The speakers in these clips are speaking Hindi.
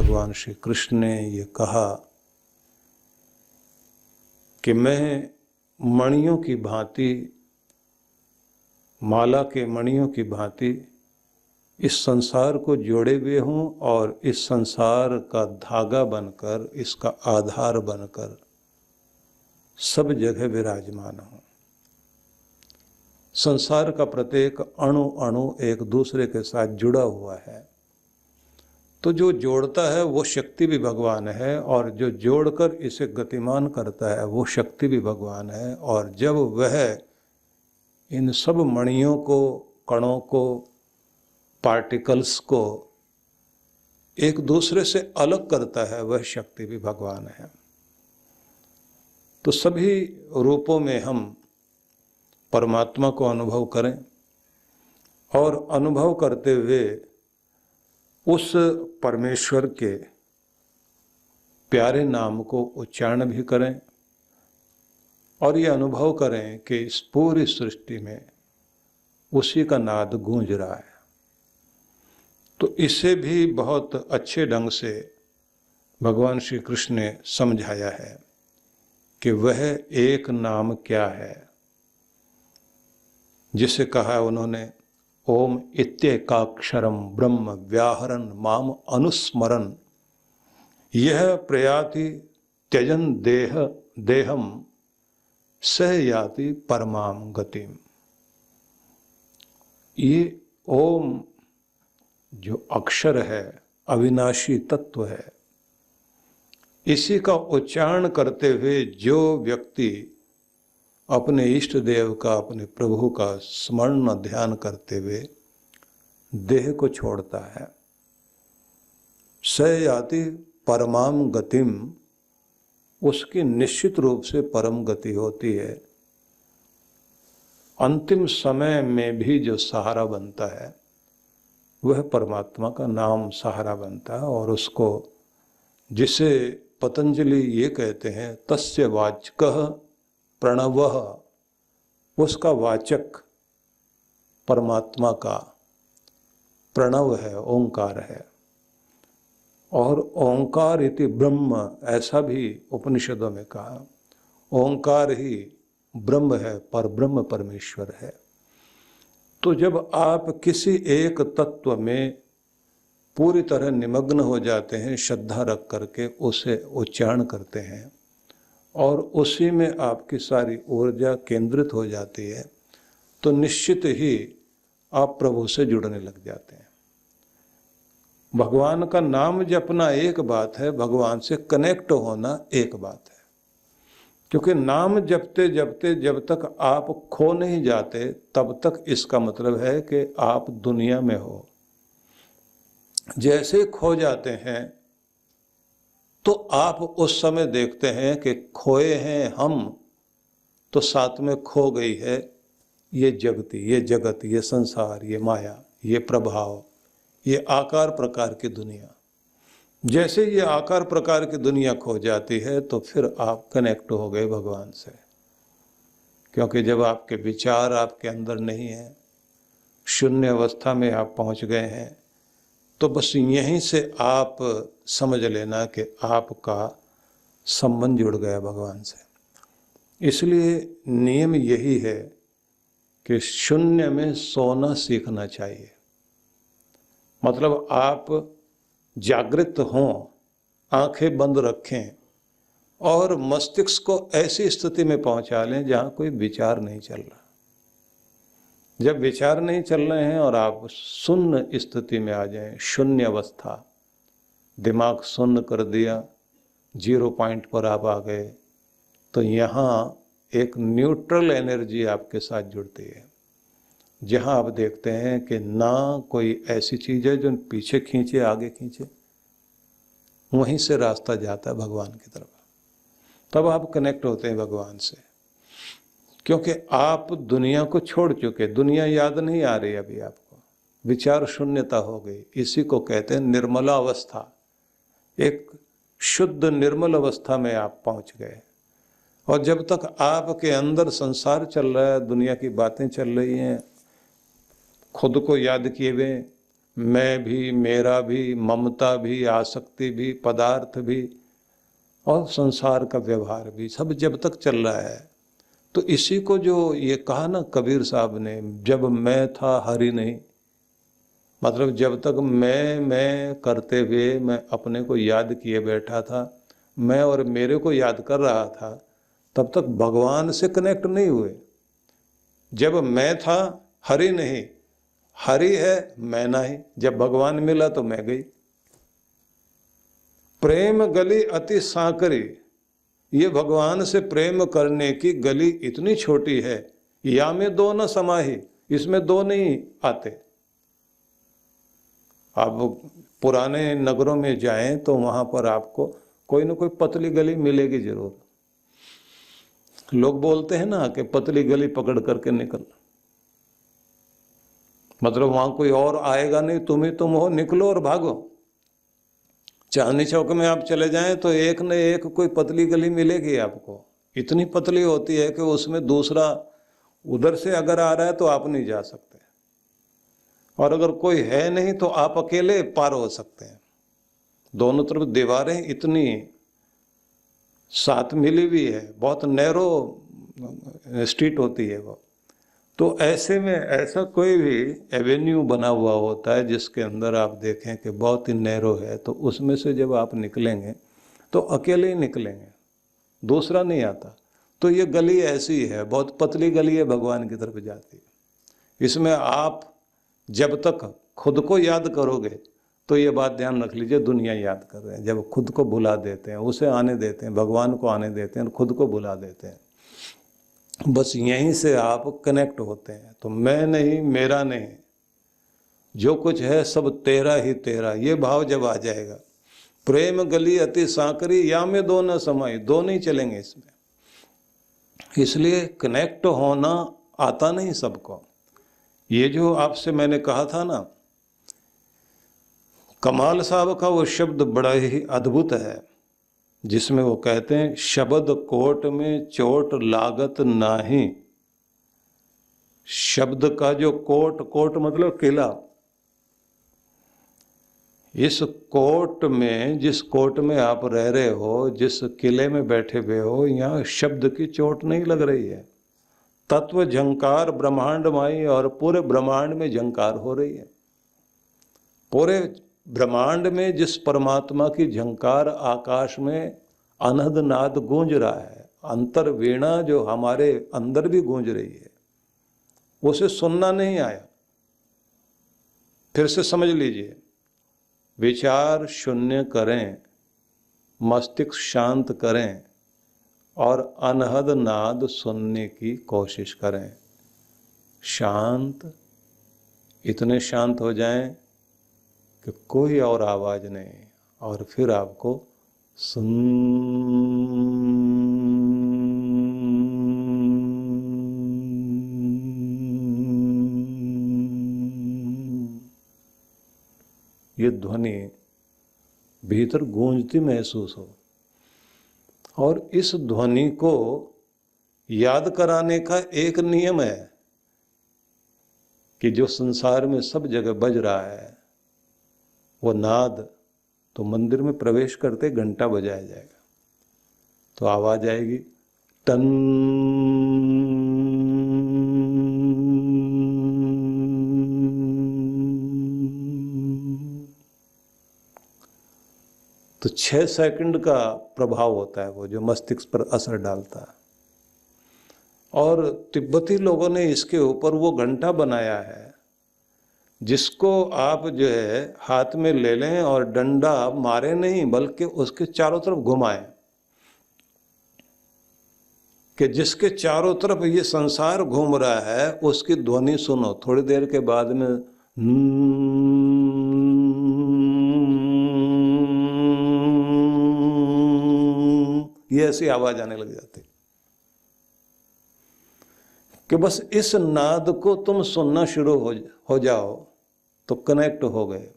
भगवान श्री कृष्ण ने ये कहा कि मैं मणियों की भांति, माला के मणियों की भांति इस संसार को जोड़े हुए हूँ और इस संसार का धागा बनकर, इसका आधार बनकर सब जगह विराजमान हूँ। संसार का प्रत्येक अणु अणु एक दूसरे के साथ जुड़ा हुआ है, तो जो जोड़ता है वो शक्ति भी भगवान है, और जो जोड़कर इसे गतिमान करता है वो शक्ति भी भगवान है। और जब वह इन सब मणियों को, कणों को, पार्टिकल्स को एक दूसरे से अलग करता है, वह शक्ति भी भगवान है। तो सभी रूपों में हम परमात्मा को अनुभव करें और अनुभव करते हुए उस परमेश्वर के प्यारे नाम को उच्चारण भी करें और ये अनुभव करें कि इस पूरी सृष्टि में उसी का नाद गूंज रहा है। तो इसे भी बहुत अच्छे ढंग से भगवान श्री कृष्ण ने समझाया है कि वह एक नाम क्या है, जिसे कहा है उन्होंने, ओम इत्येकाक्षरम ब्रह्म व्याहरन माम अनुस्मरन यह प्रयाति त्यजन देहम सह याति परमाम गतिम। ये ओम जो अक्षर है, अविनाशी तत्व है, इसी का उच्चारण करते हुए जो व्यक्ति अपने इष्ट देव का, अपने प्रभु का स्मरण ध्यान करते हुए देह को छोड़ता है, स याति परमाम गतिम, उसकी निश्चित रूप से परम गति होती है। अंतिम समय में भी जो सहारा बनता है वह परमात्मा का नाम सहारा बनता है, और उसको, जिसे पतंजलि ये कहते हैं तस्य वाचकः प्रणवः, उसका वाचक परमात्मा का प्रणव है, ओंकार है। और ओंकार इति ब्रह्म, ऐसा भी उपनिषदों में कहा, ओंकार ही ब्रह्म है, पर ब्रह्म परमेश्वर है। तो जब आप किसी एक तत्व में पूरी तरह निमग्न हो जाते हैं, श्रद्धा रख करके उसे उच्चारण करते हैं और उसी में आपकी सारी ऊर्जा केंद्रित हो जाती है, तो निश्चित ही आप प्रभु से जुड़ने लग जाते हैं। भगवान का नाम जपना एक बात है, भगवान से कनेक्ट होना एक बात है। क्योंकि नाम जपते जपते जब तक आप खो नहीं जाते तब तक इसका मतलब है कि आप दुनिया में हो। जैसे खो जाते हैं तो आप उस समय देखते हैं कि खोए हैं हम, तो साथ में खो गई है ये जगती, ये जगत, ये संसार, ये माया, ये प्रभाव, ये आकार प्रकार की दुनिया। जैसे ये आकार प्रकार की दुनिया खो जाती है तो फिर आप कनेक्ट हो गए भगवान से। क्योंकि जब आपके विचार आपके अंदर नहीं है, शून्य अवस्था में आप पहुंच गए हैं, तो बस यहीं से आप समझ लेना कि आपका संबंध जुड़ गया भगवान से। इसलिए नियम यही है कि शून्य में सोना सीखना चाहिए। मतलब आप जागृत हों, आंखें बंद रखें और मस्तिष्क को ऐसी स्थिति में पहुंचा लें जहां कोई विचार नहीं चल रहा। जब विचार नहीं चल रहे हैं और आप शून्य स्थिति में आ जाएं, शून्य अवस्था, दिमाग शून्य कर दिया, 0 पॉइंट पर आप आ गए, तो यहाँ एक न्यूट्रल एनर्जी आपके साथ जुड़ती है, जहाँ आप देखते हैं कि ना कोई ऐसी चीज़ है जो पीछे खींचे आगे खींचे, वहीं से रास्ता जाता है भगवान की तरफ। तब आप कनेक्ट होते हैं भगवान से, क्योंकि आप दुनिया को छोड़ चुके, दुनिया याद नहीं आ रही अभी आपको, विचार शून्यता हो गई। इसी को कहते हैं निर्मला अवस्था। एक शुद्ध निर्मल अवस्था में आप पहुंच गए। और जब तक आपके अंदर संसार चल रहा है, दुनिया की बातें चल रही हैं, खुद को याद किए हुए मैं भी, मेरा भी, ममता भी, आसक्ति भी, पदार्थ भी और संसार का व्यवहार भी, सब जब तक चल रहा है। तो इसी को जो ये कहा ना कबीर साहब ने, जब मैं था हरि नहीं, मतलब जब तक मैं करते हुए मैं अपने को याद किए बैठा था, मैं और मेरे को याद कर रहा था, तब तक भगवान से कनेक्ट नहीं हुए। जब मैं था हरि नहीं, हरि है मैं नहीं, जब भगवान मिला तो मैं गई। प्रेम गली अति सांकरी, ये भगवान से प्रेम करने की गली इतनी छोटी है, या में दो न समाही, इसमें दो नहीं आते। आप पुराने नगरों में जाएं तो वहां पर आपको कोई ना कोई पतली गली मिलेगी जरूर। लोग बोलते हैं ना कि पतली गली पकड़ करके निकल, मतलब वहां कोई और आएगा नहीं, तुम ही तुम हो, निकलो और भागो। चांदनी चौक में आप चले जाएं तो एक न एक कोई पतली गली मिलेगी आपको, इतनी पतली होती है कि उसमें दूसरा उधर से अगर आ रहा है तो आप नहीं जा सकते, और अगर कोई है नहीं तो आप अकेले पार हो सकते हैं। दोनों तरफ दीवारें इतनी साथ मिली हुई है, बहुत नैरो स्ट्रीट होती है वो। तो ऐसे में ऐसा कोई भी एवेन्यू बना हुआ होता है जिसके अंदर आप देखें कि बहुत ही नैरो है, तो उसमें से जब आप निकलेंगे तो अकेले ही निकलेंगे, दूसरा नहीं आता। तो ये गली ऐसी है, बहुत पतली गली है, भगवान की तरफ जाती है। इसमें आप जब तक खुद को याद करोगे, तो ये बात ध्यान रख लीजिए, दुनिया याद कर रहे हैं। जब खुद को भुला देते हैं, उसे आने देते हैं, भगवान को आने देते हैं, खुद को भुला देते हैं, बस यहीं से आप कनेक्ट होते हैं। तो मैं नहीं, मेरा नहीं, जो कुछ है सब तेरा ही तेरा, ये भाव जब आ जाएगा। प्रेम गली अति सांकरी, या में दो न समाई, दो नहीं चलेंगे इसमें। इसलिए कनेक्ट होना आता नहीं सबको। ये जो आपसे मैंने कहा था ना, कमाल साहब का वो शब्द बड़ा ही अद्भुत है, जिसमें वो कहते हैं, शब्द कोट में चोट लागत नाही। शब्द का जो कोट, कोट मतलब किला, इस कोट में, जिस कोट में आप रह रहे हो, जिस किले में बैठे हुए हो, यहाँ शब्द की चोट नहीं लग रही है। तत्व झंकार ब्रह्मांडमय, और पूरे ब्रह्मांड में झंकार हो रही है। पूरे ब्रह्मांड में जिस परमात्मा की झंकार आकाश में अनहद नाद गूंज रहा है, अंतर वीणा जो हमारे अंदर भी गूंज रही है, उसे सुनना नहीं आया। फिर से समझ लीजिए, विचार शून्य करें, मस्तिष्क शांत करें और अनहद नाद सुनने की कोशिश करें। शांत, इतने शांत हो जाएं कि कोई और आवाज नहीं, और फिर आपको सुन, ये ध्वनि भीतर गूंजती महसूस हो। और इस ध्वनि को याद कराने का एक नियम है कि जो संसार में सब जगह बज रहा है, वो नाद तो मंदिर में प्रवेश करते घंटा बजाया जाएगा, तो आवाज आएगी टन। तो 6 सेकंड का प्रभाव होता है वो, जो मस्तिष्क पर असर डालता है। और तिब्बती लोगों ने इसके ऊपर वो घंटा बनाया है, जिसको आप जो है हाथ में ले लें और डंडा मारे नहीं, बल्कि उसके चारों तरफ घुमाएं, कि जिसके चारों तरफ ये संसार घूम रहा है उसकी ध्वनि सुनो। थोड़ी देर के बाद में ये ऐसी आवाज आने लग जाती कि बस इस नाद को तुम सुनना शुरू हो जाओ तो कनेक्ट हो गए।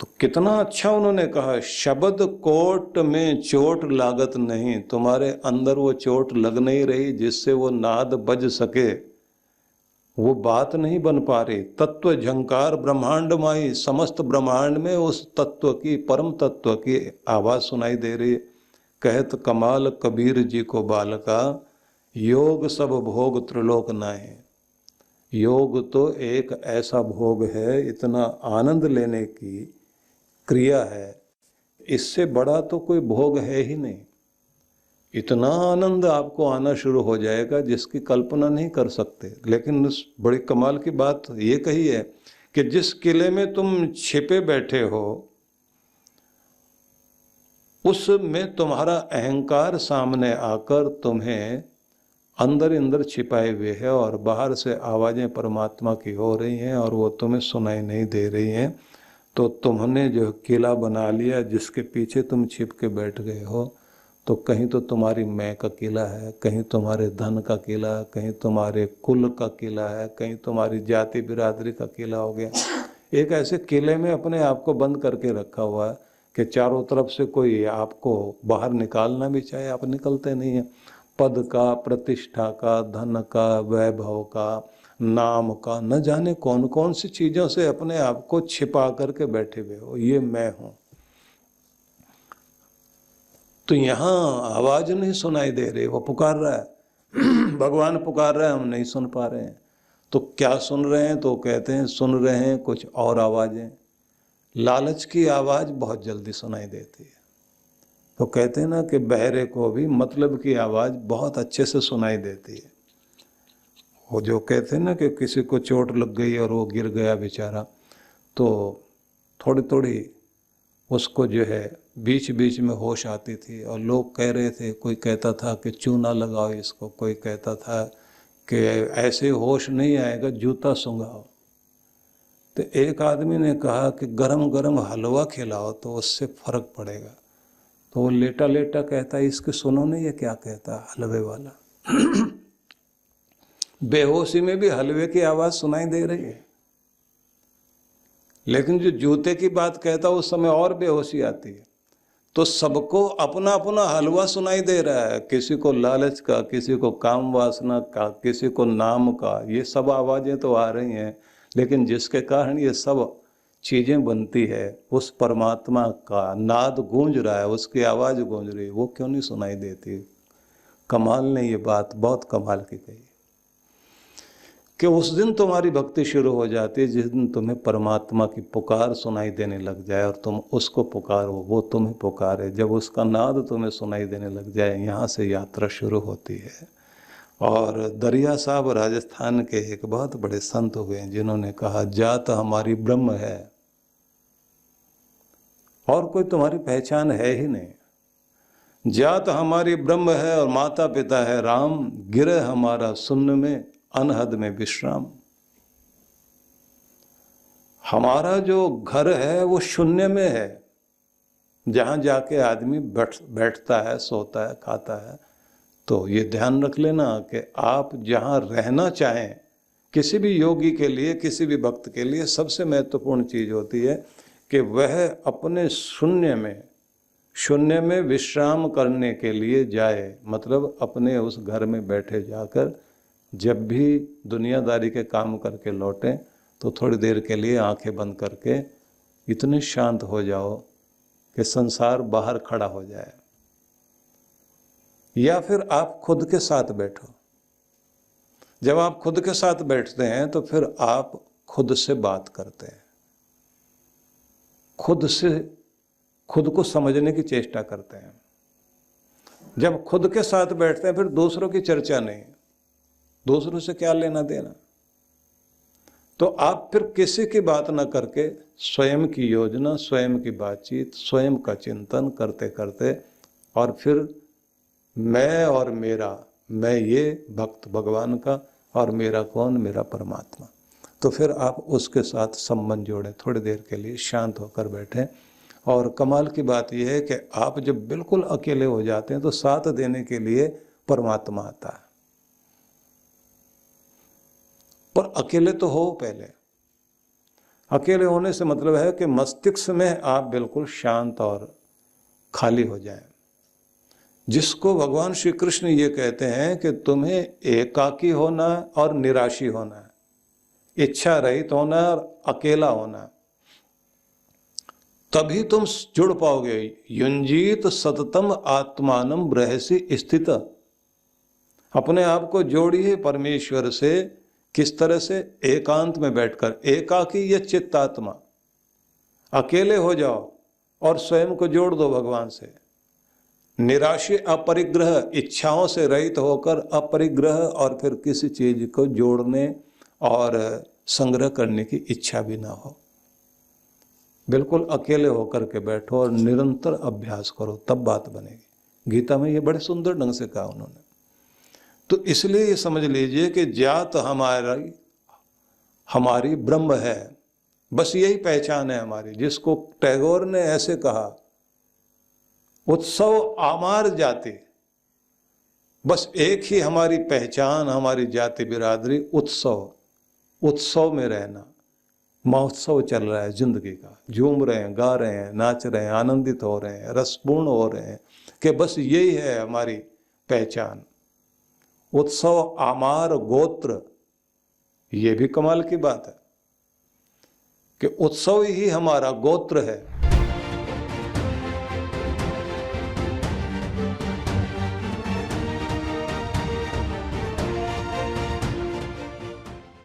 तो कितना अच्छा उन्होंने कहा, शब्द कोट में चोट लागत नहीं। तुम्हारे अंदर वो चोट लग नहीं रही जिससे वो नाद बज सके, वो बात नहीं बन पा रही। तत्व झंकार ब्रह्मांड माई, समस्त ब्रह्मांड में उस तत्व की, परम तत्व की आवाज सुनाई दे रही है। कहत कमाल कबीर जी को बालका, योग सब भोग त्रिलोक नाहि। योग तो एक ऐसा भोग है, इतना आनंद लेने की क्रिया है, इससे बड़ा तो कोई भोग है ही नहीं। इतना आनंद आपको आना शुरू हो जाएगा जिसकी कल्पना नहीं कर सकते। लेकिन उस बड़ी कमाल की बात ये कही है कि जिस किले में तुम छिपे बैठे हो, उसमें तुम्हारा अहंकार सामने आकर तुम्हें अंदर अंदर छिपाए हुए है और बाहर से आवाजें परमात्मा की हो रही हैं और वो तुम्हें सुनाई नहीं दे रही हैं। तो तुमने जो किला बना लिया जिसके पीछे तुम छिप के बैठ गए हो, तो कहीं तो तुम्हारी मैं का किला है, कहीं तुम्हारे धन का किला है, कहीं तुम्हारे कुल का किला है, कहीं तुम्हारी जाति बिरादरी का किला हो गया। एक ऐसे किले में अपने आप को बंद करके रखा हुआ है कि चारों तरफ से कोई आपको बाहर निकालना भी चाहे, आप निकलते नहीं हैं। पद का, प्रतिष्ठा का, धन का, वैभव का, नाम का, न जाने कौन कौन सी चीजों से अपने आप को छिपा करके बैठे हुए हो, ये मैं हूं। तो यहां आवाज नहीं सुनाई दे रही, वो पुकार रहा है भगवान पुकार रहा है, हम नहीं सुन पा रहे हैं। तो क्या सुन रहे हैं? तो कहते हैं सुन रहे हैं कुछ और आवाजें। लालच की आवाज बहुत जल्दी सुनाई देती है। तो कहते हैं ना कि बहरे को भी मतलब की आवाज बहुत अच्छे से सुनाई देती है। वो जो कहते हैं ना कि किसी को चोट लग गई और वो गिर गया बेचारा, तो थोड़ी थोड़ी उसको जो है बीच बीच में होश आती थी और लोग कह रहे थे, कोई कहता था कि चूना लगाओ इसको, कोई कहता था कि ऐसे होश नहीं आएगा, जूता सूंघाओ। तो एक आदमी ने कहा कि गरम गरम हलवा खिलाओ तो उससे फर्क पड़ेगा। तो वो लेटा लेटा कहता है, इसके सुनो नहीं ये क्या कहता है हलवे वाला बेहोशी में भी हलवे की आवाज सुनाई दे रही है, लेकिन जो जूते की बात कहता है उस समय और बेहोशी आती है। तो सबको अपना अपना हलवा सुनाई दे रहा है, किसी को लालच का, किसी को काम वासना का, किसी को नाम का। ये सब आवाजें तो आ रही हैं, लेकिन जिसके कारण ये सब चीजें बनती है, उस परमात्मा का नाद गूंज रहा है, उसकी आवाज गूंज रही है, वो क्यों नहीं सुनाई देती? कमाल ने ये बात बहुत कमाल की कही कि उस दिन तुम्हारी भक्ति शुरू हो जाती है जिस दिन तुम्हें परमात्मा की पुकार सुनाई देने लग जाए और तुम उसको पुकारो, वो तुम्हें पुकारे। जब उसका नाद तुम्हें सुनाई देने लग जाए, यहाँ से यात्रा शुरू होती है। और दरिया साहब राजस्थान के एक बहुत बड़े संत हुए हैं जिन्होंने कहा, जात हमारी ब्रह्म है और कोई तुम्हारी पहचान है ही नहीं। जात हमारी ब्रह्म है और माता पिता है राम, गिरे हमारा शून्य में अनहद में विश्राम। हमारा जो घर है वो शून्य में है, जहां जाके आदमी बैठता है, सोता है, खाता है। तो ये ध्यान रख लेना कि आप जहां रहना चाहें, किसी भी योगी के लिए, किसी भी भक्त के लिए सबसे महत्वपूर्ण चीज होती है कि वह अपने शून्य में विश्राम करने के लिए जाए। मतलब अपने उस घर में बैठे जाकर जब भी दुनियादारी के काम करके लौटें तो थोड़ी देर के लिए आंखें बंद करके इतने शांत हो जाओ कि संसार बाहर खड़ा हो जाए। या फिर आप खुद के साथ बैठो। जब आप खुद के साथ बैठते हैं तो फिर आप खुद से बात करते हैं, खुद को समझने की चेष्टा करते हैं। जब खुद के साथ बैठते हैं फिर दूसरों की चर्चा नहीं, दूसरों से क्या लेना देना। तो आप फिर किसी की बात ना करके स्वयं की योजना, स्वयं की बातचीत, स्वयं का चिंतन करते करते, और फिर मैं और मेरा, मैं ये भक्त भगवान का और मेरा कौन, मेरा परमात्मा। तो फिर आप उसके साथ संबंध जोड़ें, थोड़ी देर के लिए शांत होकर बैठें। और कमाल की बात यह है कि आप जब बिल्कुल अकेले हो जाते हैं तो साथ देने के लिए परमात्मा आता है। पर अकेले तो हो पहले। अकेले होने से मतलब है कि मस्तिष्क में आप बिल्कुल शांत और खाली हो जाएं, जिसको भगवान श्री कृष्ण ये कहते हैं कि तुम्हें एकाकी होना है और निराशी होना है। इच्छा रहित होना और अकेला होना, तभी तुम जुड़ पाओगे। युंजीत सततम आत्मानम रहस्य स्थित, अपने आप को जोड़िए परमेश्वर से। किस तरह से? एकांत में बैठकर, एकाकी ये चित्तात्मा, अकेले हो जाओ और स्वयं को जोड़ दो भगवान से। निराशय अपरिग्रह, इच्छाओं से रहित होकर अपरिग्रह, और फिर किसी चीज को जोड़ने और संग्रह करने की इच्छा भी ना हो। बिल्कुल अकेले होकर के बैठो और निरंतर अभ्यास करो, तब बात बनेगी। गीता में ये बड़े सुंदर ढंग से कहा उन्होंने। तो इसलिए ये समझ लीजिए कि जात हमारी ब्रह्म है, बस यही पहचान है हमारी। जिसको टैगोर ने ऐसे कहा, उत्सव आमार जाति, बस एक ही हमारी पहचान, हमारी जाति बिरादरी उत्सव। उत्सव में रहना, महोत्सव चल रहा है जिंदगी का, झूम रहे हैं, गा रहे हैं, नाच रहे हैं, आनंदित हो रहे हैं, रसपूर्ण हो रहे हैं, कि बस यही है हमारी पहचान। उत्सव आमार गोत्र, ये भी कमाल की बात है कि उत्सव ही हमारा गोत्र है।